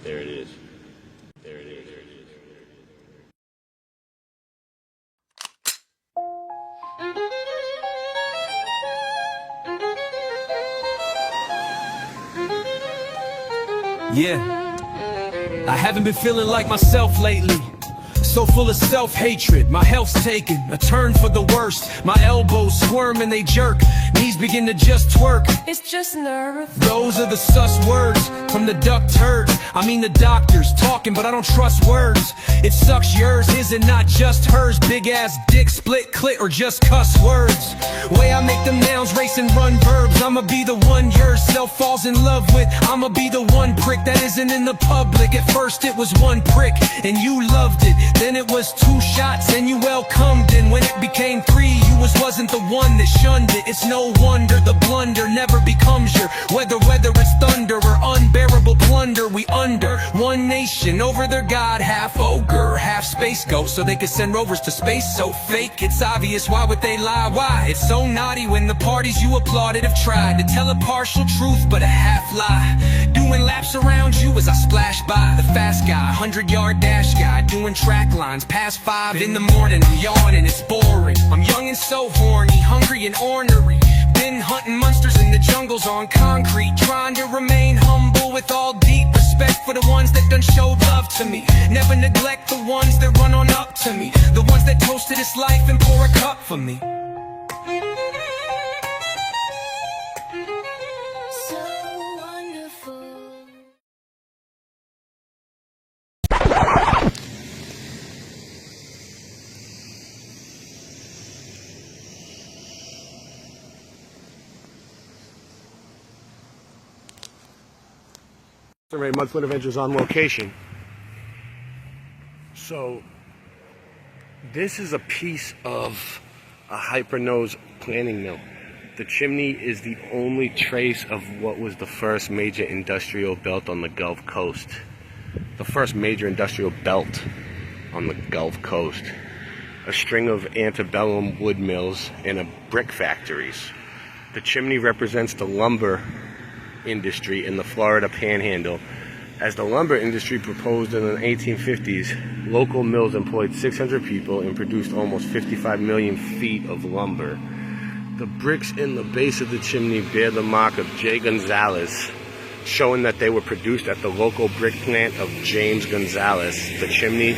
There it is. There it is. Yeah, I haven't been feeling like myself lately. So full of self-hatred, my health's taken a turn for the worst. My elbows squirm and they jerk, knees begin to just twerk. It's just nerve. Those are the sus words from the duck turd. I mean the doctors talking, but I don't trust words. It sucks yours, is it not just hers? Big ass dick, split clit, or just cuss words. Way I make them nouns race and run verbs. I'ma be the one yourself falls in love with. I'ma be the one prick that isn't in the public. At first it was one prick and you loved it. Then it was 2 shots and you welcomed it. When it became 3, you wasn't the one that shunned it. It's no wonder the blunder never becomes your weather. Whether it's thunder or unbearable plunder, we under one nation over their god. Half ogre, half space ghost, so they could send rovers to space. So fake, it's obvious. Why would they lie? Why? It's so naughty when the parties you applauded have tried to tell a partial truth but a half lie. Doing laps around you as I splash by. The fast guy, 100-yard dash guy, doing track lines past 5 in the morning. I'm yawning, it's boring. I'm young and so horny, hungry and ornery. Been hunting monsters in the jungles on concrete, trying to remain humble with all deep respect for the ones that done showed love to me. Never neglect the ones that run on up to me, the ones that toast to this life and pour a cup for me. Mudflood Adventures on location. So this is a piece of a hypernose planning mill. The Chimney is the only trace of what was the first major industrial belt on the Gulf Coast. The first major industrial belt on the Gulf Coast. A string of antebellum wood mills and brick factories. The Chimney represents the lumber industry in the Florida Panhandle. As the lumber industry proposed in the 1850s, local mills employed 600 people and produced almost 55 million feet of lumber. The bricks in the base of the Chimney bear the mark of J. Gonzalez, showing that they were produced at the local brick plant of James Gonzalez. The Chimney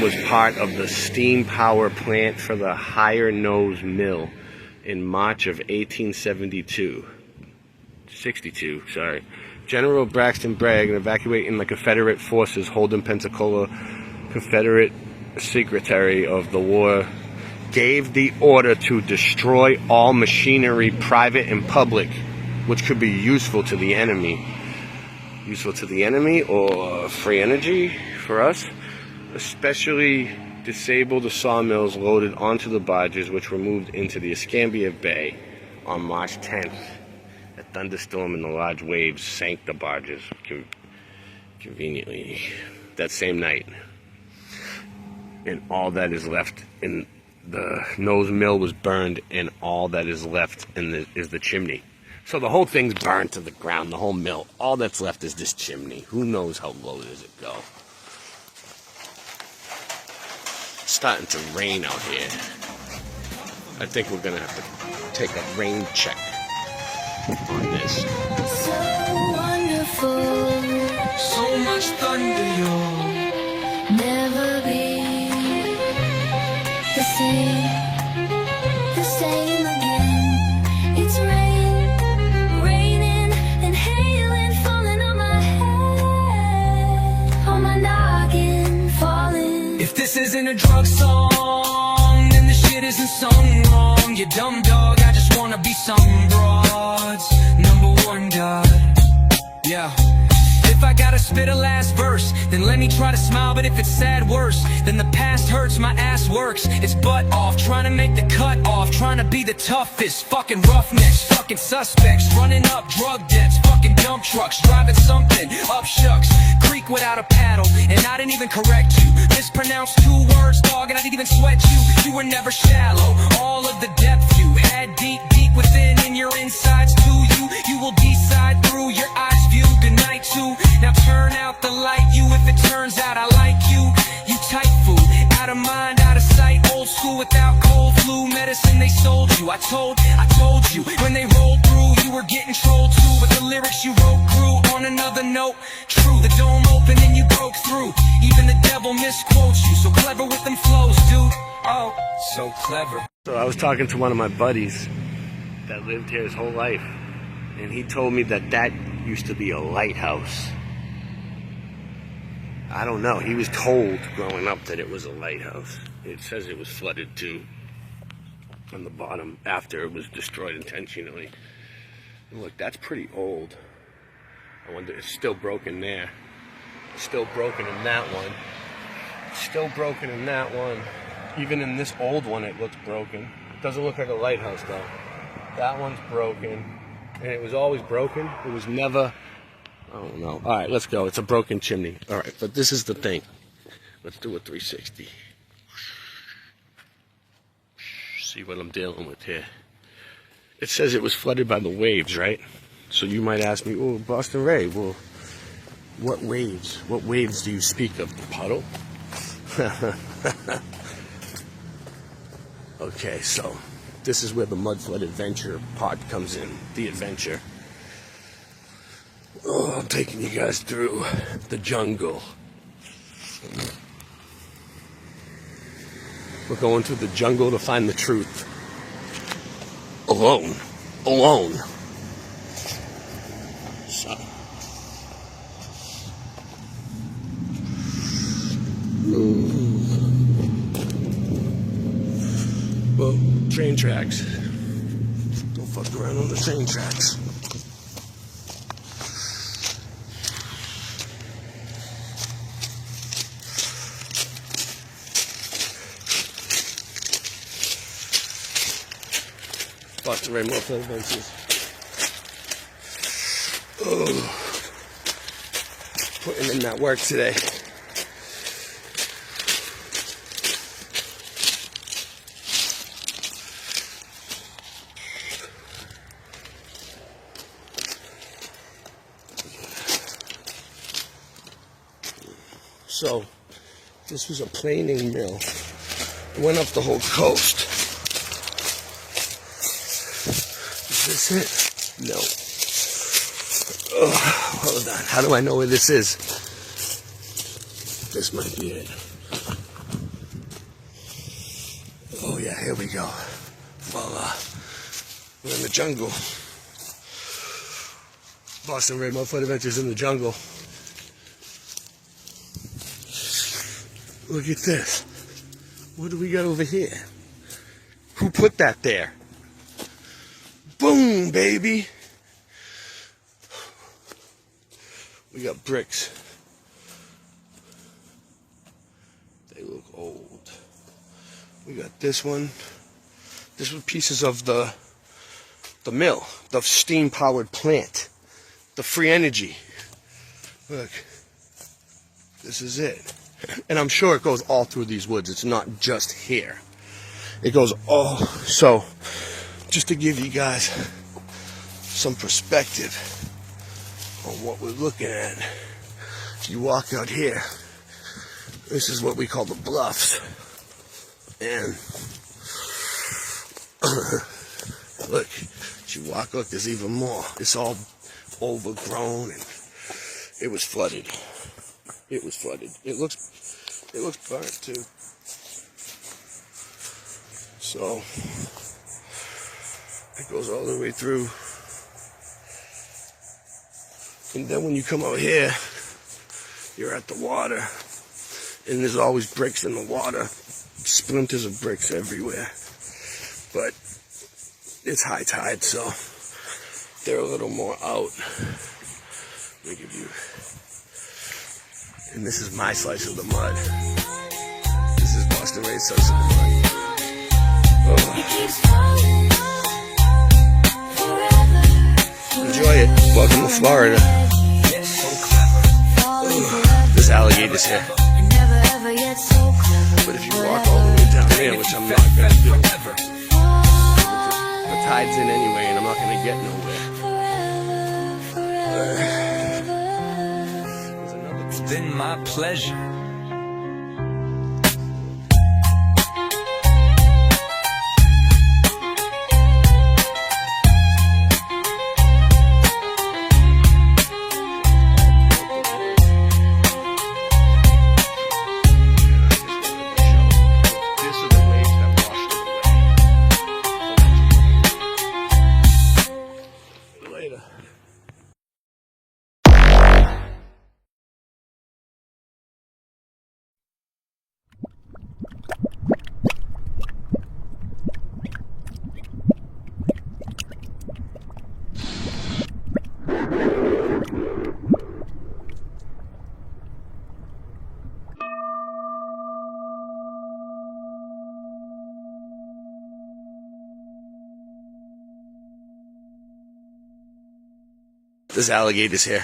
was part of the steam power plant for the Higher Nose Mill in March of 1862. General Braxton Bragg, evacuating the Confederate forces holding Pensacola, Confederate Secretary of the War, gave the order to destroy all machinery, private and public, which could be useful to the enemy. Useful to the enemy or free energy for us. Especially disable the sawmills loaded onto the barges, which were moved into the Escambia Bay on March 10th. A thunderstorm and the large waves sank the barges conveniently that same night. And all that is left in the nose mill was burned, and all that is left is the chimney. So the whole thing's burned to the ground, the whole mill. All that's left is this chimney. Who knows how low does it go? It's starting to rain out here. I think we're gonna have to take a rain check on this. So wonderful, So much thunder, y'all. never be the same again. It's raining and hailing, falling on my head, on my noggin, falling. If this isn't a drug song, then the shit isn't sung wrong. You dumb dog, I just wanna be some broads #1 god. Yeah. If I gotta spit a last verse, then let me try to smile. But if it's sad, worse, then the past hurts, my ass works. It's butt off, trying to make the cut off, trying to be the toughest. Fucking roughnecks, fucking suspects, running up drug debts, fucking dump trucks, driving something up shucks. Creek without a paddle, and I didn't even correct you. Mispronounced 2 words, dog, and I didn't even sweat you. You were never shallow, all of the depth you had deep within, in your insides too. You will decide through your eyes view. Good night too. Now turn out the light. I told you, when they rolled through, you were getting trolled too. But the lyrics you wrote grew on another note. True, the dome opened and you broke through. Even the devil misquotes you. So clever with them flows, dude. Oh, so clever. So I was talking to one of my buddies that lived here his whole life, and he told me that that used to be a lighthouse. I don't know. He was told growing up that it was a lighthouse. It says it was flooded too on the bottom after it was destroyed intentionally. And look, that's pretty old. I wonder, it's still broken there. Still broken in that one. Still broken in that one. Even in this old one, it looks broken. It doesn't look like a lighthouse though. That one's broken. And it was always broken. It was never, I don't know. All right, let's go. It's a broken chimney. All right, but this is the thing. Let's do a 360. See what I'm dealing with here. It says it was flooded by the waves, right? So you might ask me, oh, Boston Ray, well, what waves? What waves do you speak of? The puddle? Okay, so this is where the Mudflood adventure part comes in. The adventure. Oh, I'm taking you guys through the jungle. We're going through the jungle to find the truth. Alone. Alone. So. Well, train tracks. Don't fuck around on the train tracks. Boston Ray Mudflood Adventures. Oh, putting in that work today. So, this was a planing mill. It went up the whole coast. Is this it? No. Oh, hold on. How do I know where this is? This might be it. Oh yeah, here we go. Voila. We're in the jungle. Boston Ray Mudflood Adventures in the jungle. Look at this. What do we got over here? Who put that there? Boom, baby. We got bricks. They look old. We got this one. This was pieces of the mill, the steam-powered plant, the free energy. Look, this is it. And I'm sure it goes all through these woods. It's not just here. It goes all. So, just to give you guys some perspective on what we're looking at. If you walk out here, this is what we call the bluffs. And look, as you walk, look, there's even more. It's all overgrown and it was flooded. It was flooded. It looks burnt too. So it goes all the way through. And then when you come out here, you're at the water. And there's always bricks in the water. Splinters of bricks everywhere. But it's high tide, so they're a little more out. Let me give you. And this is my slice of the mud. This is Boston Ray's slice of the mud. Oh. Enjoy it. Welcome to Florida. Oh. There's alligators here. But if you walk all the way down here, which I'm not going to do, the tide's in anyway, and I'm not going to get nowhere. It's been my pleasure. There's alligators here.